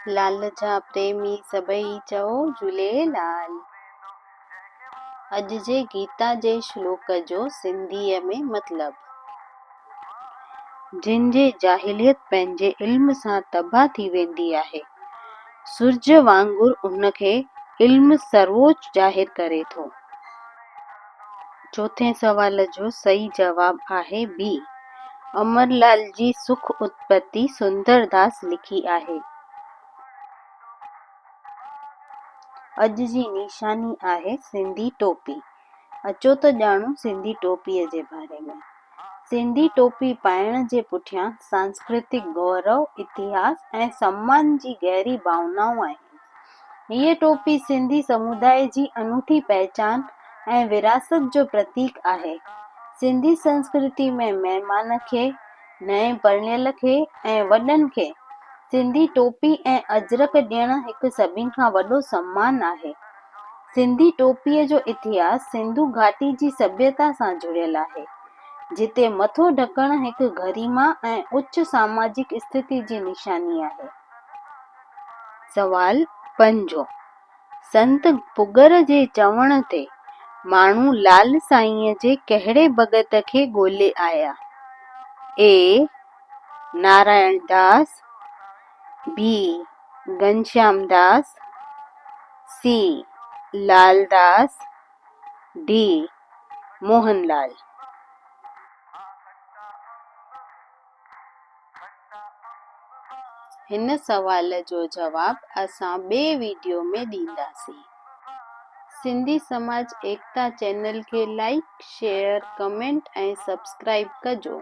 लाल जा प्रेमी सभई चओ झूलेलाल। अॼु जे गीता जे श्लोक जो सिंधीअ में मतिलब। जिन जे जाहिलियत पंहिंजे इल्म सां तबाह थी वेंदी आहे, सूरज वांगुरु उनखे इल्म सर्वोच्च ज़ाहिर करे थो। चौथे सवाल जो सही जवाब आहे बी। अमरलाल जी सुख उत्पत्ति सुंदरदास लिखी आहे। अॼु जी निशानी आहे सिंधी टोपी। अचो त ॼाणूं सिंधी टोपीअ जे बारे में। सिंधी टोपी पाइण जे पुठियां सांस्कृतिक गौरव, इतिहास ऐं सम्मान जी गहरी भावनाऊं आहिनि। हीअ टोपी सिंधी समुदाय जी अनूठी पहचान ऐं विरासत जो प्रतीक आहे। सिंधी संस्कृति में महिमान खे, नए परिणियल खे ऐं वॾनि खे सिंधी टोपी ऐं अजरक ॾियणु हिकु सभिनि खां वॾो सम्मान आहे। सिंधी टोपीअ जो इतिहास सिंधु घाटी जी सभ्यता सां जुड़ियल आहे, जिते मथो ढकणु हिकु गरिमा ऐं उच्च सामाजिक स्थिति जी निशानी आहे। सवाल 5। संत पुगर जे चवण ते माण्हू लाल साईंअ जे कहिड़े भॻत खे ॻोल्हे आया? ए. Narayan Das, B. Ghanshyam Das, C. Laldas, D. Mohanlal. हिन सवाल जो जवाब असां ॿिए वीडियो में ॾींदासीं। सिंधी समाज एकता चैनल खे लाइक, शेयर, कमेंट ऐं सब्सक्राइब कजो।